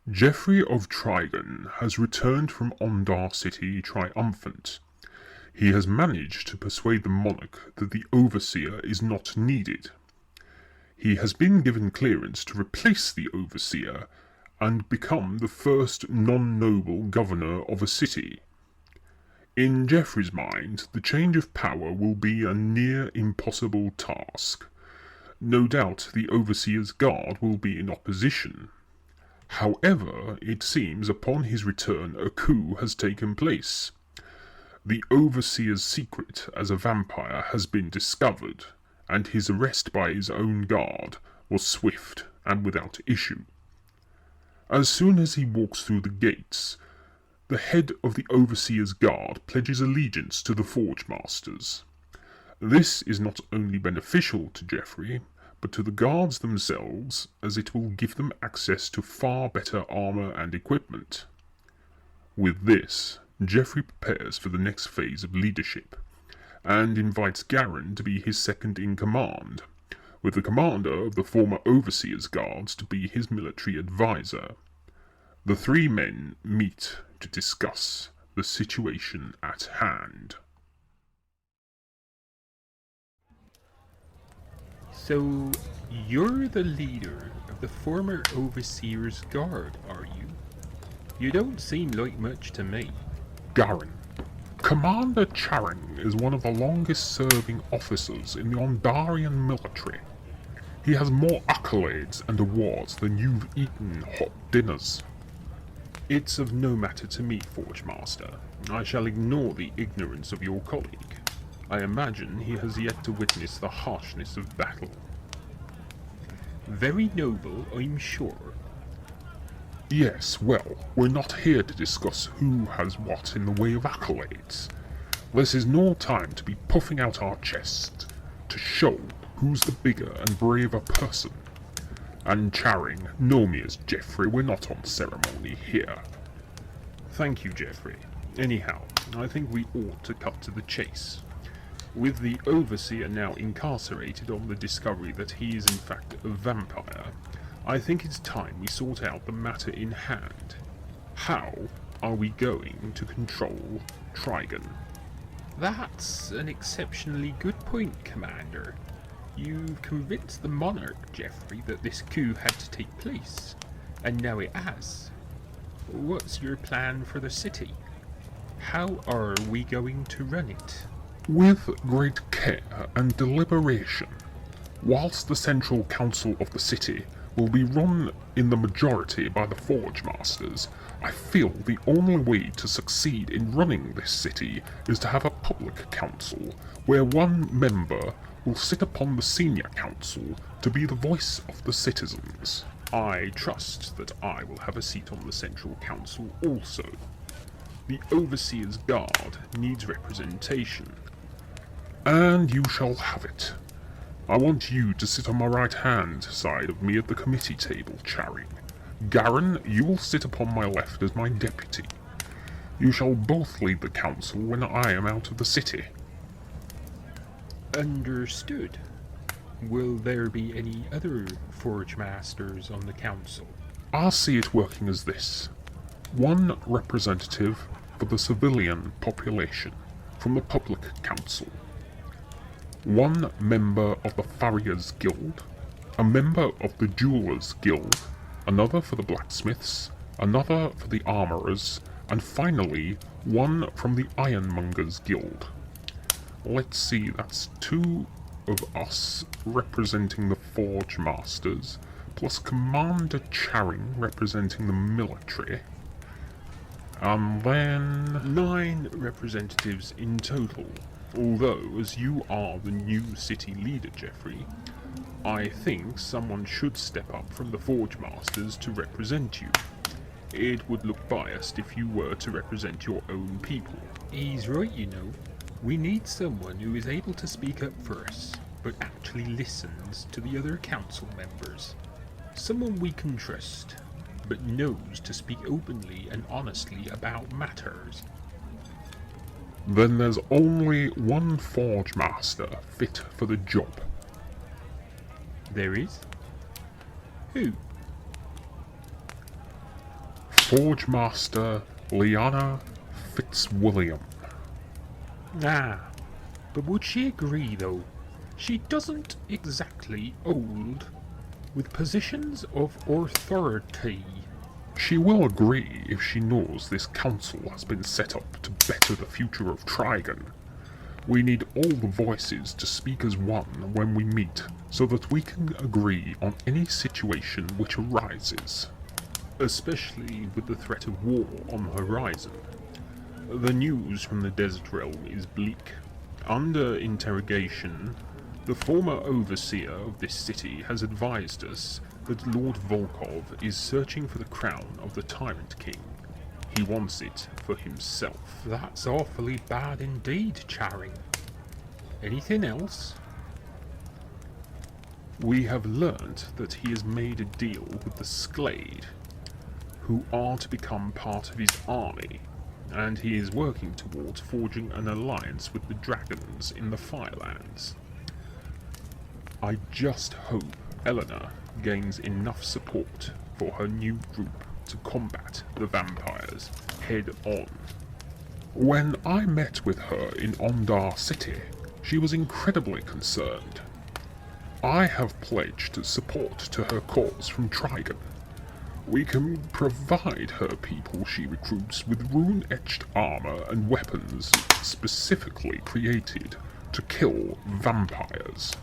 Geoffrey of Trigen has returned from Ondar City triumphant. He has managed to persuade the monarch that the overseer is not needed. He has been given clearance to replace the overseer and become the first non-noble governor of a city. In Geoffrey's mind, the change of power will be a near impossible task. No doubt the overseer's guard will be in opposition. However, it seems upon his return a coup has taken place. The overseer's secret as a vampire has been discovered, and his arrest by his own guard was swift and without issue. As soon as he walks through the gates, the head of the overseer's guard pledges allegiance to the Forge Masters. This is not only beneficial to Geoffrey, but to the guards themselves, as it will give them access to far better armour and equipment. With this, Geoffrey prepares for the next phase of leadership, and invites Garren to be his second-in-command, with the commander of the former overseer's guards to be his military advisor. The three men meet to discuss the situation at hand. So, you're the leader of the former Overseer's Guard, are you? You don't seem like much to me. Garren. Commander Charing is one of the longest-serving officers in the Ondarian military. He has more accolades and awards than you've eaten hot dinners. It's of no matter to me, Forge Master. I shall ignore the ignorance of your colleague. I imagine he has yet to witness the harshness of battle. Very noble, I'm sure. Yes, well, we're not here to discuss who has what in the way of accolades. This is no time to be puffing out our chests to show who's the bigger and braver person. And Charing, know me as Geoffrey, we're not on ceremony here. Thank you, Geoffrey. Anyhow, I think we ought to cut to the chase. With the Overseer now incarcerated on the discovery that he is in fact a vampire, I think it's time we sort out the matter in hand. How are we going to control Trigen? That's an exceptionally good point, Commander. You've convinced the monarch, Geoffrey, that this coup had to take place, and now it has. What's your plan for the city? How are we going to run it? With great care and deliberation. Whilst the central council of the city will be run in the majority by the Forge Masters, I feel the only way to succeed in running this city is to have a public council, where one member will sit upon the senior council to be the voice of the citizens. I trust that I will have a seat on the central council also. The Overseer's Guard needs representation. And you shall have it. I want you to sit on my right-hand side of me at the committee table, Charing. Garren, you will sit upon my left as my deputy. You shall both lead the council when I am out of the city. Understood. Will there be any other Forge Masters on the council? I see it working as this. One representative for the civilian population from the public council. One member of the Farriers Guild, a member of the Jewelers Guild, another for the Blacksmiths, another for the Armourers, and finally one from the Ironmongers Guild. Let's see, that's two of us representing the Forge Masters, plus Commander Charing representing the military, and then 9 representatives in total. Although, as you are the new city leader, Geoffrey, I think someone should step up from the Forge Masters to represent you. It would look biased if you were to represent your own people. He's right, you know. We need someone who is able to speak up for us, but actually listens to the other council members. Someone we can trust, but knows to speak openly and honestly about matters. Then there's only one Forge Master fit for the job. There is? Who? Forge Master Liana Fitzwilliam. Ah, but would she agree though? She doesn't exactly hold with positions of authority. She will agree if she knows this council has been set up to better the future of Trigen. We need all the voices to speak as one when we meet, so that we can agree on any situation which arises. Especially with the threat of war on the horizon. The news from the desert realm is bleak. Under interrogation, the former overseer of this city has advised us that Lord Volkov is searching for the crown of the Tyrant King. He wants it for himself. That's awfully bad indeed, Charing. Anything else? We have learnt that he has made a deal with the Sklade, who are to become part of his army, and he is working towards forging an alliance with the dragons in the Firelands. I just hope Eleanor gains enough support for her new group to combat the vampires head on. When I met with her in Ondar City, she was incredibly concerned. I have pledged support to her cause from Trigen. We can provide her people she recruits with rune-etched armor and weapons specifically created to kill vampires.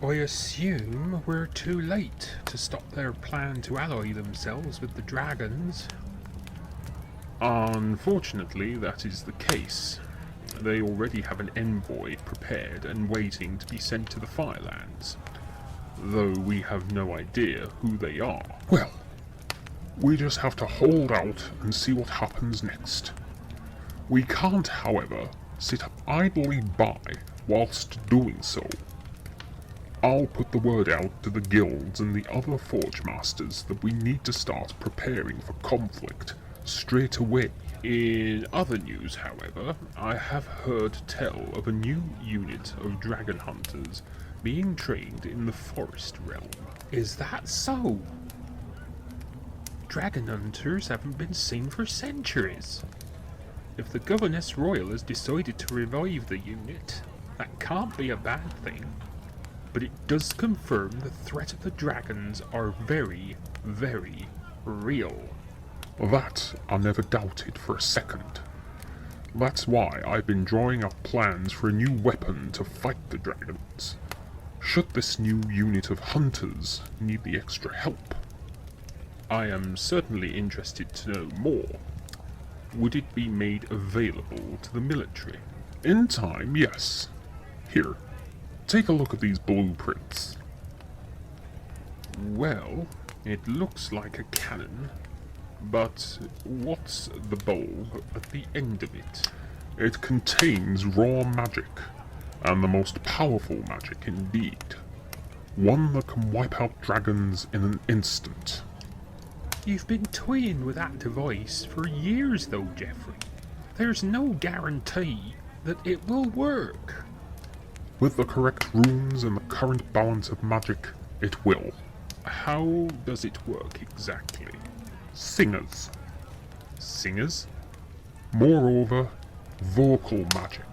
I assume we're too late to stop their plan to ally themselves with the dragons. Unfortunately, that is the case. They already have an envoy prepared and waiting to be sent to the Firelands, though we have no idea who they are. Well, we just have to hold out and see what happens next. We can't, however, sit idly by whilst doing so. I'll put the word out to the guilds and the other Forge Masters that we need to start preparing for conflict straight away. In other news, however, I have heard tell of a new unit of dragon hunters being trained in the forest realm. Is that so? Dragon hunters haven't been seen for centuries. If the Governess Royal has decided to revive the unit, that can't be a bad thing. But it does confirm the threat of the dragons are very, very real. That I never doubted for a second. That's why I've been drawing up plans for a new weapon to fight the dragons. Should this new unit of hunters need the extra help? I am certainly interested to know more. Would it be made available to the military? In time, yes. Here, take a look at these blueprints. Well, it looks like a cannon, but what's the bulb at the end of it? It contains raw magic, and the most powerful magic indeed. One that can wipe out dragons in an instant. You've been toying with that device for years though, Geoffrey. There's no guarantee that it will work. With the correct runes and the current balance of magic, it will. How does it work exactly? Singers. Singers? Moreover, vocal magic.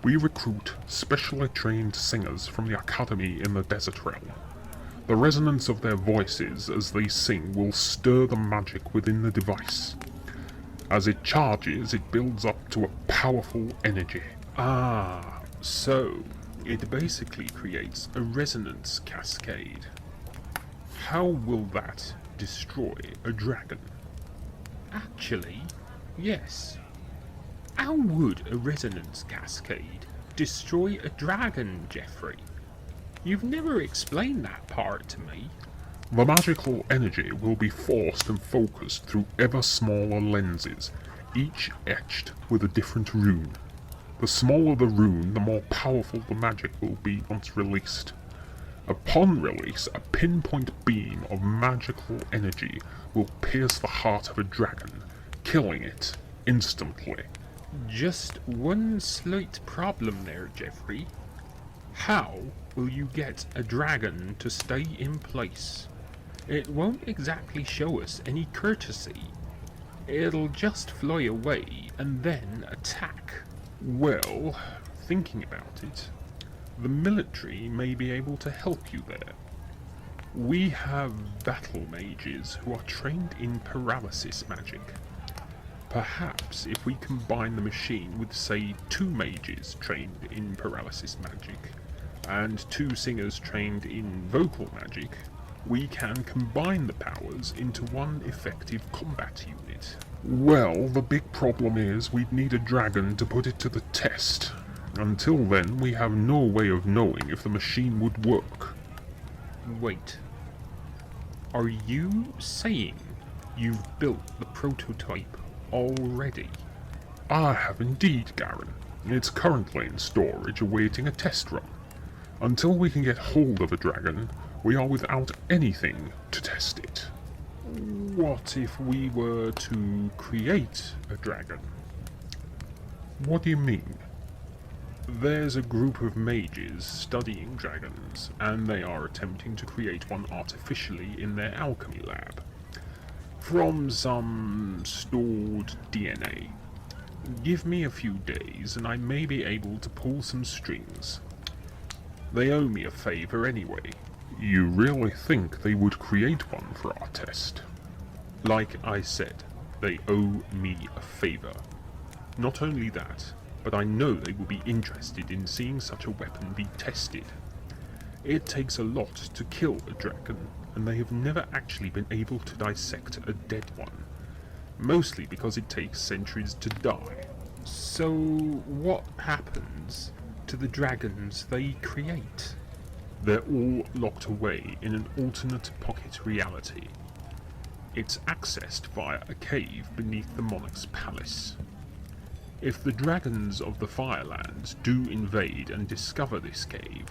We recruit specially trained singers from the academy in the desert realm. The resonance of their voices as they sing will stir the magic within the device. As it charges, it builds up to a powerful energy. Ah, so it basically creates a resonance cascade. How will that destroy a dragon? Actually, yes. How would a resonance cascade destroy a dragon, Geoffrey? You've never explained that part to me. The magical energy will be forced and focused through ever smaller lenses, each etched with a different rune. The smaller the rune, the more powerful the magic will be once released. Upon release, a pinpoint beam of magical energy will pierce the heart of a dragon, killing it instantly. Just one slight problem there, Geoffrey. How will you get a dragon to stay in place? It won't exactly show us any courtesy. It'll just fly away and then attack. Well, thinking about it, the military may be able to help you there. We have battle mages who are trained in paralysis magic. Perhaps if we combine the machine with, say, 2 mages trained in paralysis magic, and 2 singers trained in vocal magic, we can combine the powers into one effective combat unit. Well, the big problem is we'd need a dragon to put it to the test. Until then, we have no way of knowing if the machine would work. Wait. Are you saying you've built the prototype already? I have indeed, Garren. It's currently in storage awaiting a test run. Until we can get hold of a dragon, we are without anything to test it. What if we were to create a dragon? What do you mean? There's a group of mages studying dragons, and they are attempting to create one artificially in their alchemy lab. From some stored DNA. Give me a few days and I may be able to pull some strings. They owe me a favour anyway. You really think they would create one for our test? Like I said, they owe me a favour. Not only that, but I know they will be interested in seeing such a weapon be tested. It takes a lot to kill a dragon, and they have never actually been able to dissect a dead one. Mostly because it takes centuries to die. So what happens to the dragons they create? They're all locked away in an alternate pocket reality. It's accessed via a cave beneath the monarch's palace. If the dragons of the Firelands do invade and discover this cave,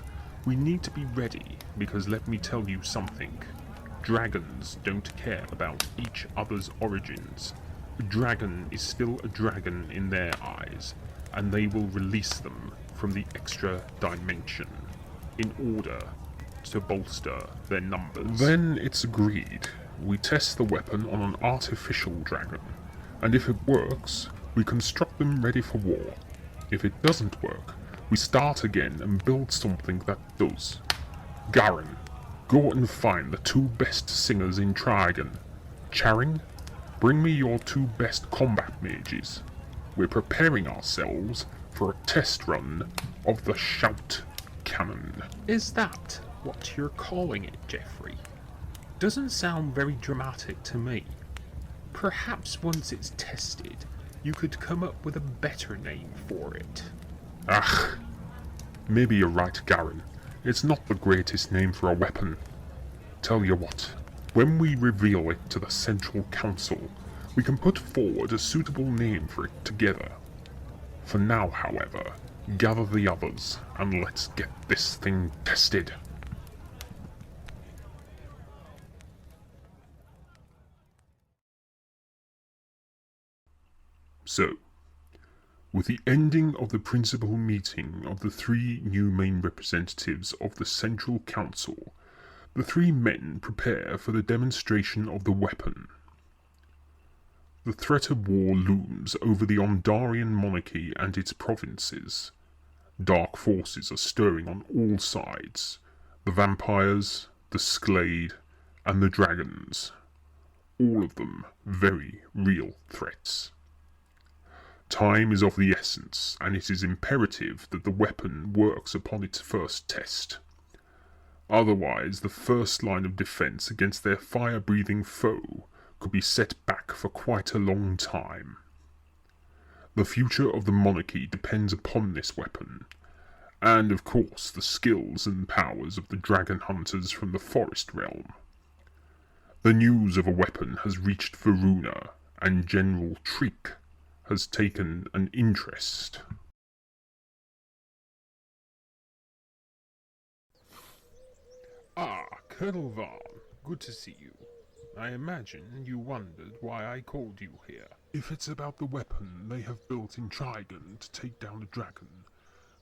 we need to be ready, because let me tell you something. Dragons don't care about each other's origins. A dragon is still a dragon in their eyes, and they will release them from the extra dimension in order to bolster their numbers. Then it's agreed. We test the weapon on an artificial dragon, and if it works, we construct them ready for war. If it doesn't work, we start again and build something that does. Garren, go and find the 2 best singers in Trigen. Charing, bring me your 2 best combat mages. We're preparing ourselves for a test run of the Shout Cannon. Is that what you're calling it, Geoffrey? Doesn't sound very dramatic to me. Perhaps once it's tested, you could come up with a better name for it. Ah, maybe you're right, Garren. It's not the greatest name for a weapon. Tell you what, when we reveal it to the Central Council, we can put forward a suitable name for it together. For now, however, gather the others, and let's get this thing tested. So, with the ending of the principal meeting of the 3 new main representatives of the Central Council, the 3 men prepare for the demonstration of the weapon. The threat of war looms over the Ondarian monarchy and its provinces. Dark forces are stirring on all sides. The vampires, the Sklade, and the dragons. All of them very real threats. Time is of the essence, and it is imperative that the weapon works upon its first test. Otherwise, the first line of defense against their fire-breathing foe could be set back for quite a long time. The future of the monarchy depends upon this weapon, and of course the skills and powers of the dragon hunters from the forest realm. The news of a weapon has reached Varuna, and General Treak has taken an interest. Ah, Colonel Varn, good to see you. I imagine you wondered why I called you here. If it's about the weapon they have built in Trigen to take down the dragon,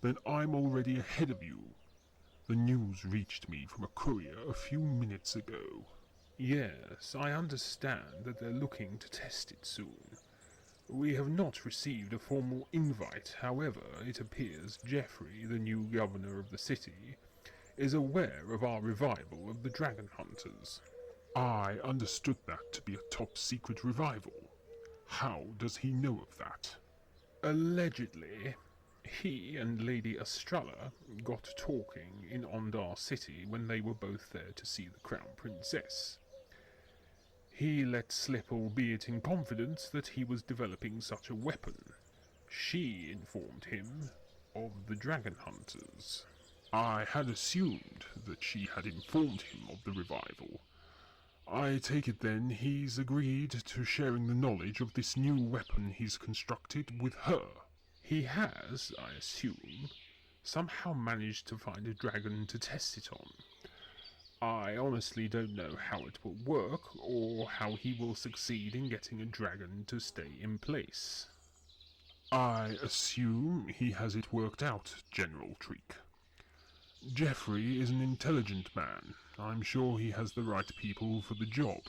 then I'm already ahead of you. The news reached me from a courier a few minutes ago. Yes, I understand that they're looking to test it soon. We have not received a formal invite, however, it appears Geoffrey, the new governor of the city, is aware of our revival of the Dragon Hunters. I understood that to be a top-secret revival. How does he know of that? Allegedly, he and Lady Estrella got talking in Ondar City when they were both there to see the Crown Princess. He let slip, albeit in confidence, that he was developing such a weapon. She informed him of the Dragon Hunters. I had assumed that she had informed him of the revival. I take it then he's agreed to sharing the knowledge of this new weapon he's constructed with her. He has, I assume, somehow managed to find a dragon to test it on. I honestly don't know how it will work, or how he will succeed in getting a dragon to stay in place. I assume he has it worked out, General Treak. Geoffrey is an intelligent man. I'm sure he has the right people for the job.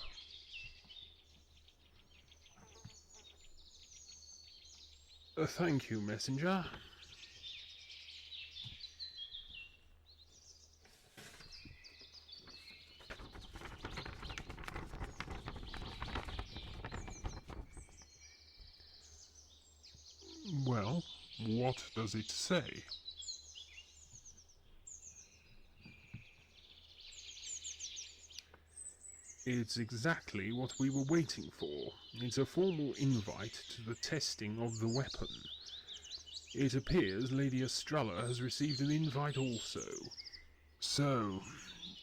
Thank you, Messenger. Well, what does it say? It's exactly what we were waiting for. It's a formal invite to the testing of the weapon. It appears Lady Estrella has received an invite also. So,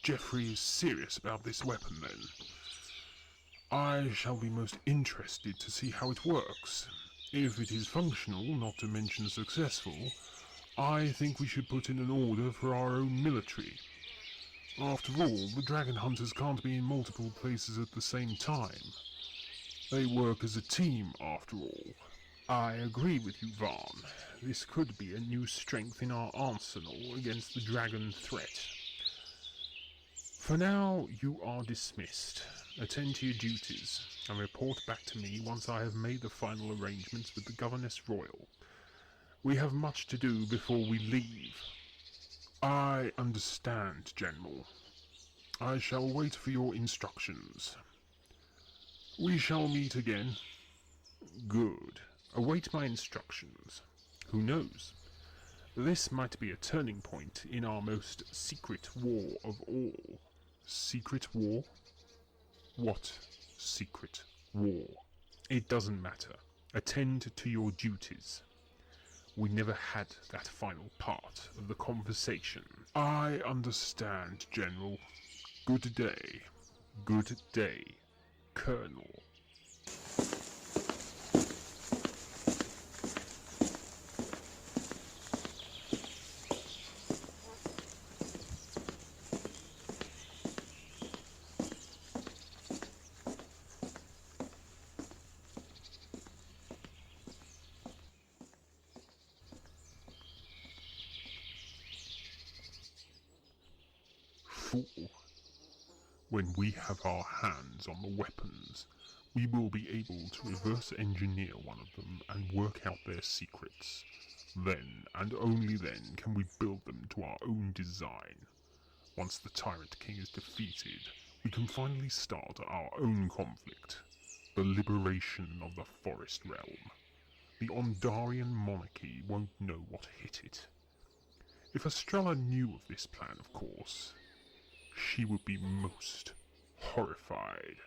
Geoffrey is serious about this weapon then? I shall be most interested to see how it works. If it is functional, not to mention successful, I think we should put in an order for our own military. After all, the Dragon Hunters can't be in multiple places at the same time. They work as a team, after all. I agree with you, Varn. This could be a new strength in our arsenal against the dragon threat. For now, you are dismissed. Attend to your duties, and report back to me once I have made the final arrangements with the Governess Royal. We have much to do before we leave. I understand, General. I shall wait for your instructions. We shall meet again. Good. Await my instructions. Who knows? This might be a turning point in our most secret war of all. Secret war? What secret war? It doesn't matter. Attend to your duties. We never had that final part of the conversation. I understand, General. Good day. Good day, Colonel. Fool. When we have our hands on the weapons, we will be able to reverse engineer one of them and work out their secrets. Then, and only then, can we build them to our own design. Once the Tyrant King is defeated, we can finally start our own conflict. The liberation of the Forest Realm. The Ondarian monarchy won't know what hit it. If Estrella knew of this plan, of course, she would be most horrified.